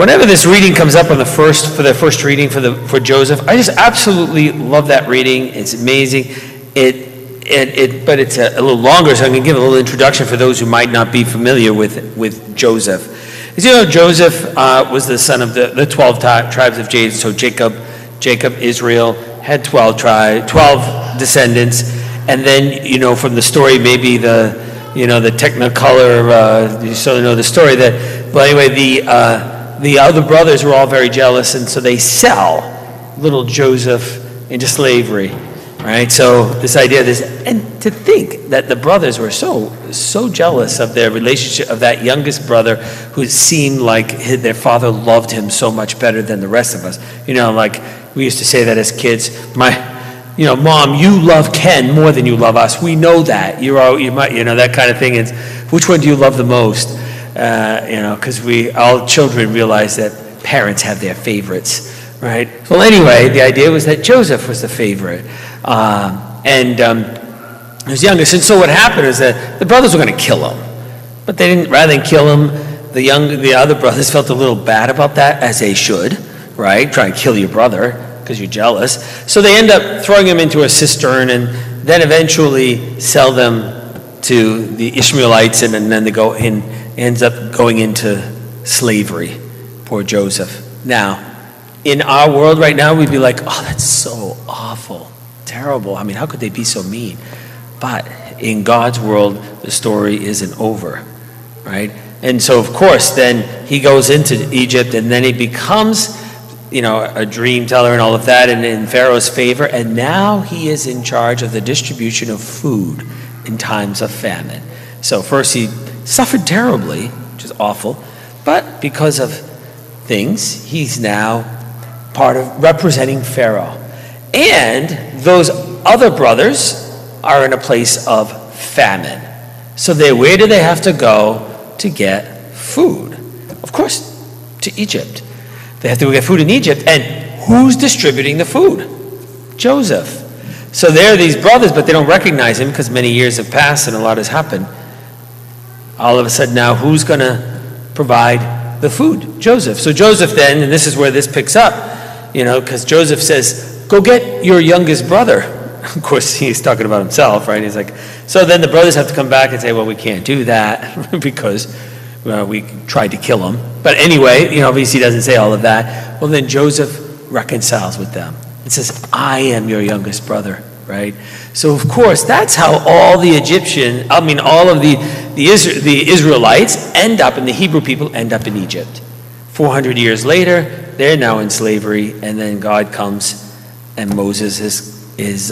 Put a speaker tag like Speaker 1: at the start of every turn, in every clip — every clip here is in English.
Speaker 1: whenever this reading comes up on the first reading for Joseph, I just absolutely love that reading. It's amazing. But it's a little longer, so I'm going to give a little introduction for those who might not be familiar with Joseph. As you know, Joseph was the son of the 12 tribes of Jacob. So Jacob, Israel, had 12 descendants. And then, from the story, maybe the Technicolor, you sort of know the story that, but anyway, the other brothers were all very jealous, and so they sell little Joseph into slavery, right? So this idea, and to think that the brothers were so jealous of their relationship, of that youngest brother who seemed like their father loved him so much better than the rest of us. Like we used to say that as kids, Mom, you love Ken more than you love us. We know that. That kind of thing. Is which one do you love the most? Because all children realize that parents have their favorites, right? Well, anyway, the idea was that Joseph was the favorite, and he was youngest. And so what happened is that the brothers were going to kill him, but they didn't. Rather than kill him, the other brothers felt a little bad about that, as they should, right? Try and kill your brother because you're jealous. So they end up throwing him into a cistern and then eventually sell them to the Ishmaelites, and then ends up going into slavery. Poor Joseph. Now, in our world right now, we'd be like, oh, that's so awful, terrible. I mean, how could they be so mean? But in God's world, the story isn't over, right? And so, of course, then he goes into Egypt, and then he becomes a dream teller and all of that, and in Pharaoh's favor, and now he is in charge of the distribution of food in times of famine. So first he suffered terribly, which is awful, but because of things, he's now part of representing Pharaoh. And those other brothers are in a place of famine. So where do they have to go to get food? Of course, to Egypt. They have to go get food in Egypt, and who's distributing the food? Joseph. So there are these brothers, but they don't recognize him because many years have passed and a lot has happened. All of a sudden now, who's going to provide the food? Joseph. So Joseph then, and this is where this picks up, because Joseph says, go get your youngest brother. Of course, he's talking about himself, right? He's like, so then the brothers have to come back and say, well, we can't do that because we tried to kill him. But anyway, obviously he doesn't say all of that. Well, then Joseph reconciles with them and says, I am your youngest brother, right? So, of course, that's how all of the Israelites end up, and the Hebrew people end up in Egypt. 400 years later, they're now in slavery, and then God comes, and Moses is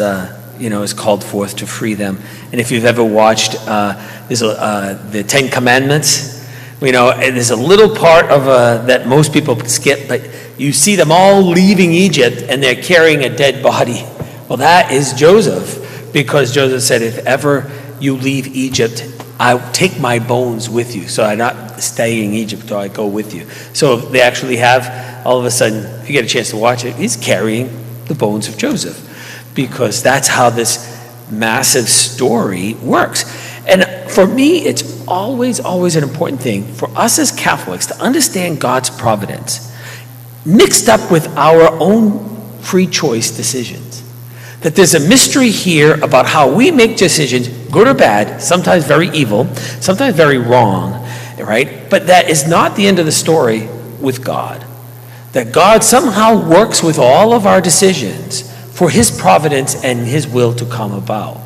Speaker 1: called forth to free them. And if you've ever watched the Ten Commandments, there's a little part of that most people skip, but you see them all leaving Egypt, and they're carrying a dead body. Well, that is Joseph, because Joseph said, if ever you leave Egypt, I take my bones with you. So I'm not staying in Egypt till I go with you. So they actually have, all of a sudden, if you get a chance to watch it, he's carrying the bones of Joseph, because that's how this massive story works. And for me, it's always an important thing for us as Catholics to understand God's providence mixed up with our own free choice decisions. That there's a mystery here about how we make decisions, good or bad, sometimes very evil, sometimes very wrong, right? But that is not the end of the story with God. That God somehow works with all of our decisions for his providence and his will to come about.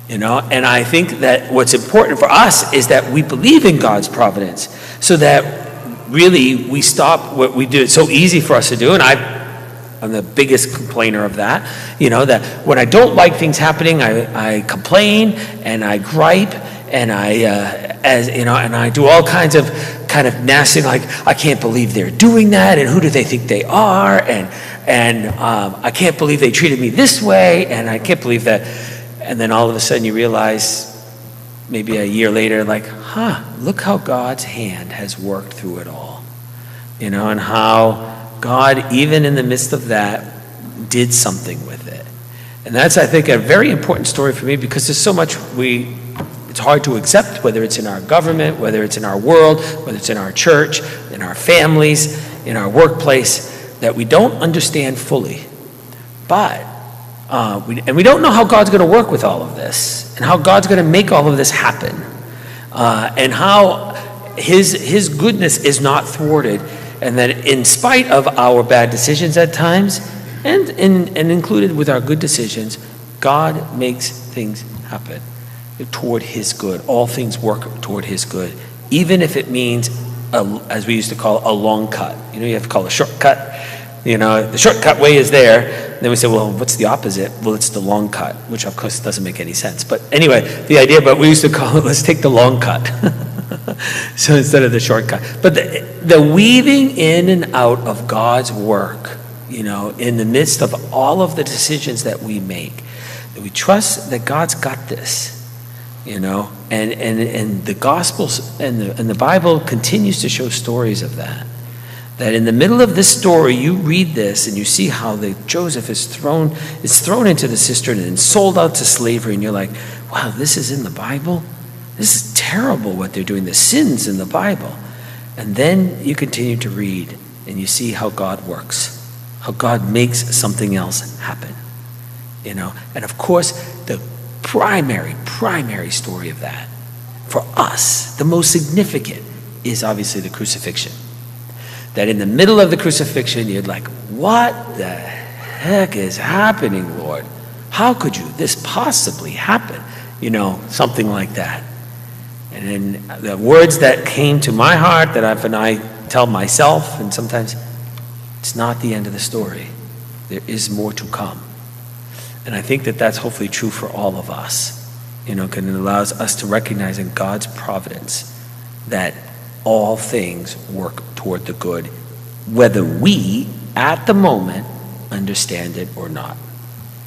Speaker 1: And I think that what's important for us is that we believe in God's providence, so that really we stop what we do. It's so easy for us to do, and I'm the biggest complainer of that. That when I don't like things happening, I complain and I gripe and I do all kinds of kind of nasty, like, I can't believe they're doing that, and who do they think they are, and I can't believe they treated me this way, and I can't believe that. And then all of a sudden you realize, maybe a year later, like, look how God's hand has worked through it all. And how God, even in the midst of that, did something with it. And that's, I think, a very important story for me, because there's so much it's hard to accept, whether it's in our government, whether it's in our world, whether it's in our church, in our families, in our workplace that we don't understand fully. But, we don't know how God's going to work with all of this, and how God's going to make all of this happen, and how his goodness is not thwarted, and that in spite of our bad decisions at times, and included with our good decisions, God makes things happen toward his good. All things work toward his good, even if it means, as we used to call, a long cut. You have to call a shortcut. The shortcut way is there. And then we say, well, what's the opposite? Well, it's the long cut, which of course doesn't make any sense. But anyway, the idea, but we used to call it, let's take the long cut. So instead of the shortcut. But the weaving in and out of God's work, in the midst of all of the decisions that we make, that we trust that God's got this, and the Gospels and the Bible continues to show stories of that. That in the middle of this story, you read this and you see how Joseph is thrown into the cistern and sold out to slavery, and you're like, wow, this is in the Bible? This is terrible what they're doing, the sins in the Bible. And then you continue to read and you see how God works, how God makes something else happen. And of course, the primary story of that, for us, the most significant, is obviously the crucifixion. That in the middle of the crucifixion, you're like, what the heck is happening, Lord? How could this possibly happen? Something like that. And then the words that came to my heart that I tell myself, and sometimes, it's not the end of the story. There is more to come. And I think that that's hopefully true for all of us. It allows us to recognize in God's providence that all things work toward the good, whether we, at the moment, understand it or not.